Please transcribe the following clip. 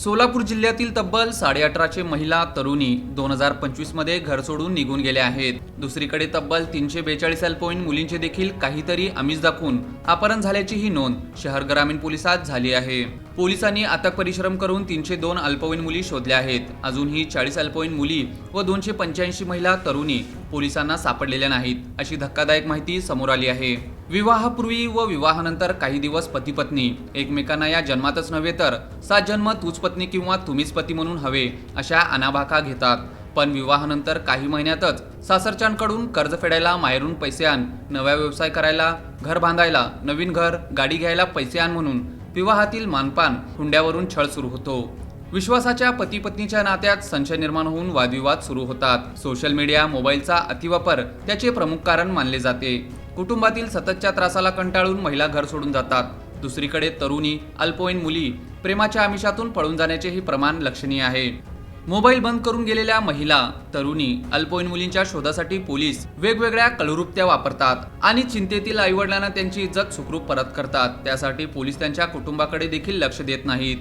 सोलापूर जिल्ह्यातील तब्बल 18.5 महिला तरुणी 2025 मध्ये घर सोडून निघून गेल्या आहेत। दुसरीकडे तब्बल 342 अल्पवयीन मुलींचे देखील काहीतरी आमिष दाखवून अपहरण झाल्याची ही नोंद शहर ग्रामीण पोलिसात झाली आहे। पोलिसांनी अथक परिश्रम करून 302 अल्पवयीन मुली शोधल्या आहेत। अजूनही 40 अल्पवयीन मुली व 285 महिला तरुणी पोलिसांना सापडलेल्या नाहीत, अशी धक्कादायक माहिती समोर आली आहे। विवाहापूर्वी व विवाहानंतर काही दिवस पती पत्नी एकमेकांना या जन्मातच नव्हे तर 7 जन्म तूच पत्नी किंवा तुम्हीच पती म्हणून हवे अशा अनाभाका घेतात। पण विवाहानंतर काही महिन्यातच सासरच्यांकडून कर्ज फेडायला माहेरून पैसे आण, नवा व्यवसाय करायला, घर बांधायला, नवीन घर गाडी घ्यायला पैसे आण म्हणून विवाहातील मानपान हुंड्यावरून छळ सुरू होतो। विश्वासाच्या पती पत्नीच्या नात्यात संशय निर्माण होऊन वादविवाद सुरू होतात। सोशल मीडिया मोबाईलचा अतिवापर त्याचे प्रमुख कारण मानले जाते। कुटुंबातील सततच्या त्रासाला कंटाळून महिला घर सोडून जातात। दुसरीकडे तरुणी अल्पवयीन मुली प्रेमाच्या आमिषातून पळून जाण्याचेही प्रमाण लक्षणीय आहे। मोबाईल बंद करून गेलेल्या महिला तरुणी अल्पवयीन मुलींच्या शोधासाठी पोलीस वेगवेगळ्या कलरुप्त्या वापरतात आणि चिंतेतील आईवडिलांना त्यांची इज्जत सुखरूप परत करतात। त्यासाठी पोलीस त्यांच्या कुटुंबाकडे देखील लक्ष देत नाहीत।